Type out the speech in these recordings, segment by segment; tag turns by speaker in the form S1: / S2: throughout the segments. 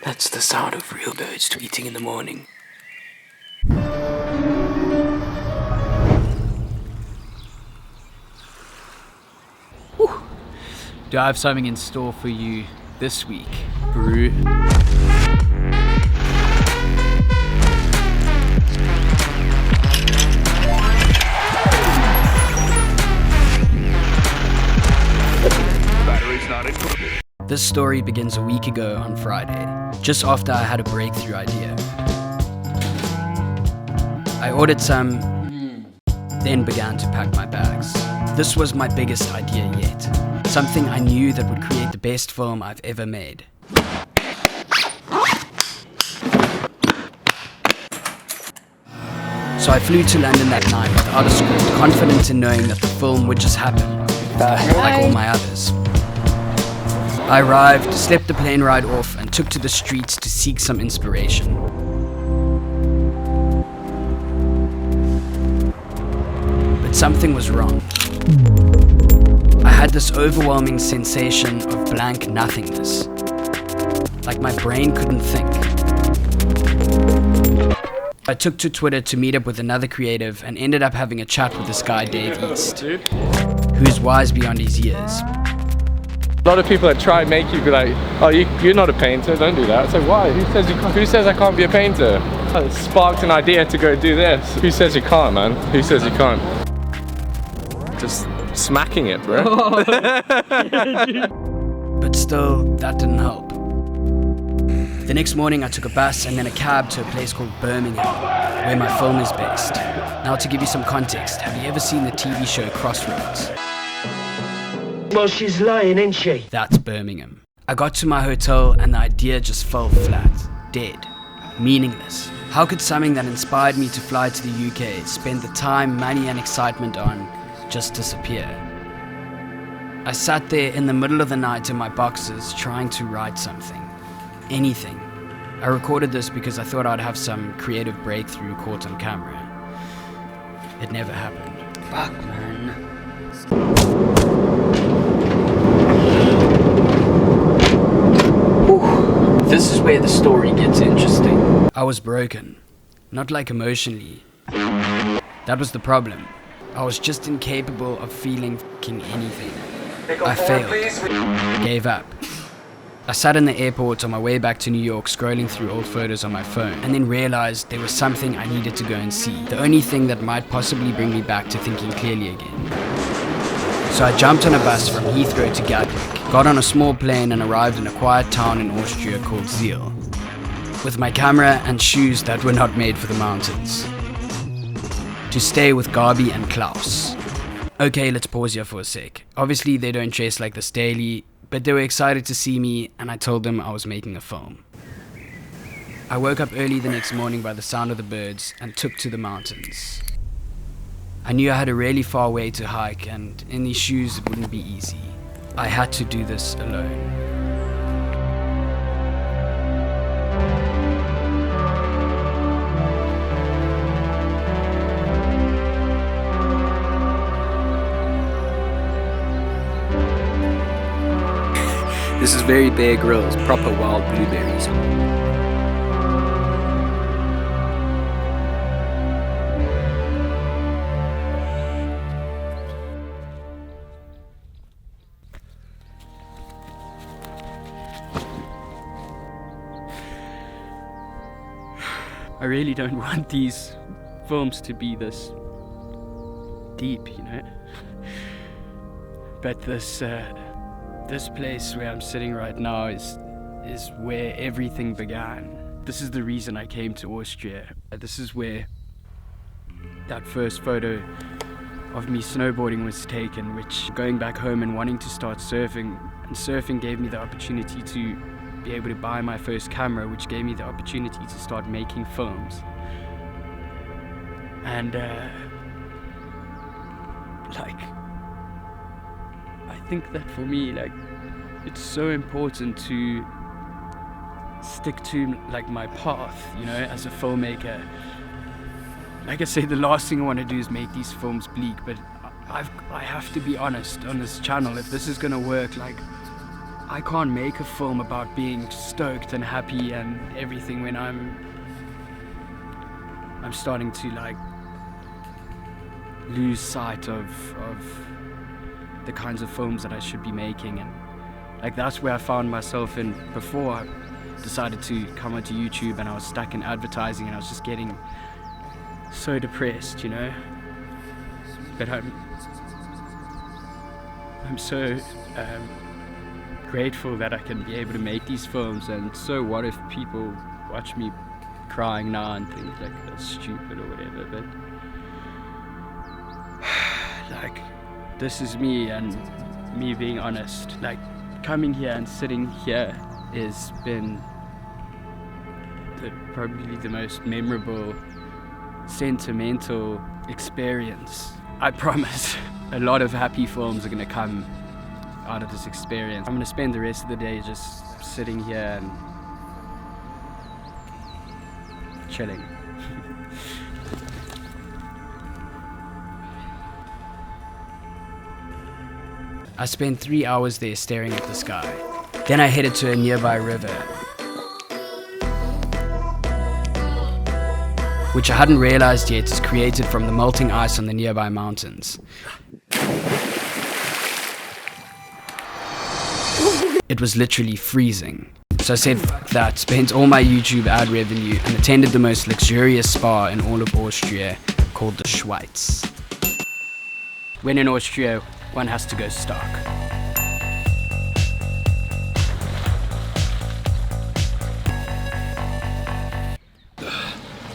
S1: That's the sound of real birds tweeting in the morning.
S2: Whew. Do I have something in store for you this week, Brew? This story begins a week ago on Friday, just after I had a breakthrough idea. I ordered some, then began to pack my bags. This was my biggest idea yet, something I knew that would create the best film I've ever made. So I flew to London that night without a script, confident in knowing that the film would just happen, like all my others. I arrived, slept the plane ride off, and took to the streets to seek some inspiration. But something was wrong. I had this overwhelming sensation of blank nothingness, like my brain couldn't think. I took to Twitter to meet up with another creative and ended up having a chat with this guy Dave East, who's wise beyond his years.
S3: A lot of people that try and make you be like, oh, you're not a painter, don't do that. It's like, why? Who says I can't be a painter? I sparked an idea to go do this. Who says you can't, man? Who says you can't? Just smacking it, bro.
S2: But still, that didn't help. The next morning I took a bus and then a cab to a place called Birmingham, where my film is based. Now to give you some context, have you ever seen the TV show Crossroads?
S1: Well, she's lying, isn't she?
S2: That's Birmingham. I got to my hotel and the idea just fell flat, dead, meaningless. How could something that inspired me to fly to the UK, spend the time, money and excitement on, just disappear? I sat there in the middle of the night in my boxes trying to write something. Anything. I recorded this because I thought I'd have some creative breakthrough caught on camera. It never happened.
S1: Fuck, man. This is where the story gets interesting.
S2: I was broken. Not like emotionally. That was the problem. I was just incapable of feeling fucking anything. I failed. Gave up. I sat in the airport on my way back to New York scrolling through old photos on my phone and then realized there was something I needed to go and see. The only thing that might possibly bring me back to thinking clearly again. So I jumped on a bus from Heathrow to Gatwick, got on a small plane and arrived in a quiet town in Austria called Ziel, with my camera and shoes that were not made for the mountains, to stay with Gabi and Klaus. Okay, let's pause here for a sec. Obviously they don't dress like this daily, but they were excited to see me and I told them I was making a film. I woke up early the next morning by the sound of the birds and took to the mountains. I knew I had a really far way to hike and in these shoes it wouldn't be easy. I had to do this alone.
S1: This is very Bear Grylls, proper wild blueberries.
S2: I really don't want these films to be this deep, you know. But this place where I'm sitting right now is where everything began. This is the reason I came to Austria. This is where that first photo of me snowboarding was taken, which going back home and wanting to start surfing, and surfing gave me the opportunity to be able to buy my first camera, which gave me the opportunity to start making films. And I think that for me, it's so important to stick to my path, you know, as a filmmaker. Like I say, the last thing I want to do is make these films bleak, but I have to be honest on this channel. If this is gonna work, I can't make a film about being stoked and happy and everything when I'm starting to like lose sight of the kinds of films that I should be making. And like that's where I found myself in before I decided to come onto YouTube, and I was stuck in advertising and I was just getting so depressed, you know. But I'm so grateful that I can be able to make these films. And so what if people watch me crying now and think like that's stupid or whatever, but like this is me and me being honest. Like coming here and sitting here has been probably the most memorable, sentimental experience. I promise a lot of happy films are going to come out of this experience. I'm going to spend the rest of the day just sitting here and chilling. I spent 3 hours there staring at the sky. Then I headed to a nearby river, which I hadn't realized yet is created from the melting ice on the nearby mountains. It was literally freezing. So I said fuck that, spent all my YouTube ad revenue and attended the most luxurious spa in all of Austria called the Schweiz. When in Austria, one has to go stark.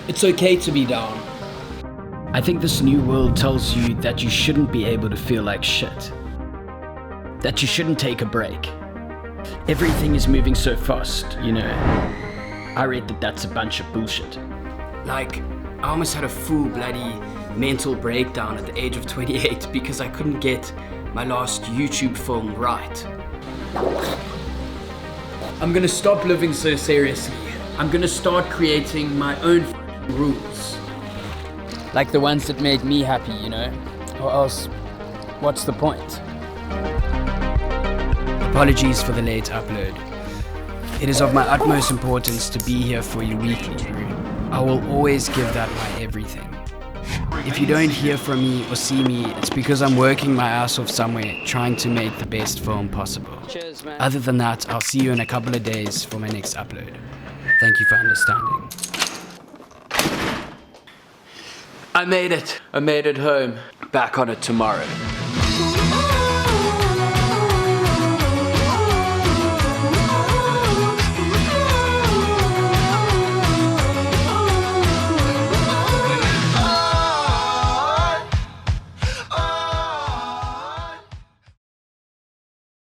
S2: It's okay to be down. I think this new world tells you that you shouldn't be able to feel like shit. That you shouldn't take a break. Everything is moving so fast, you know. I read that that's a bunch of bullshit. Like, I almost had a full bloody mental breakdown at the age of 28 because I couldn't get my last YouTube film right. I'm gonna stop living so seriously. I'm gonna start creating my own rules. Like the ones that made me happy, you know? Or else, what's the point? Apologies for the late upload. It is of my utmost importance to be here for you weekly. I will always give that my everything. If you don't hear from me or see me, it's because I'm working my ass off somewhere trying to make the best film possible.
S1: Cheers, man.
S2: Other than that, I'll see you in a couple of days for my next upload. Thank you for understanding. I made it. I made it home. Back on it tomorrow.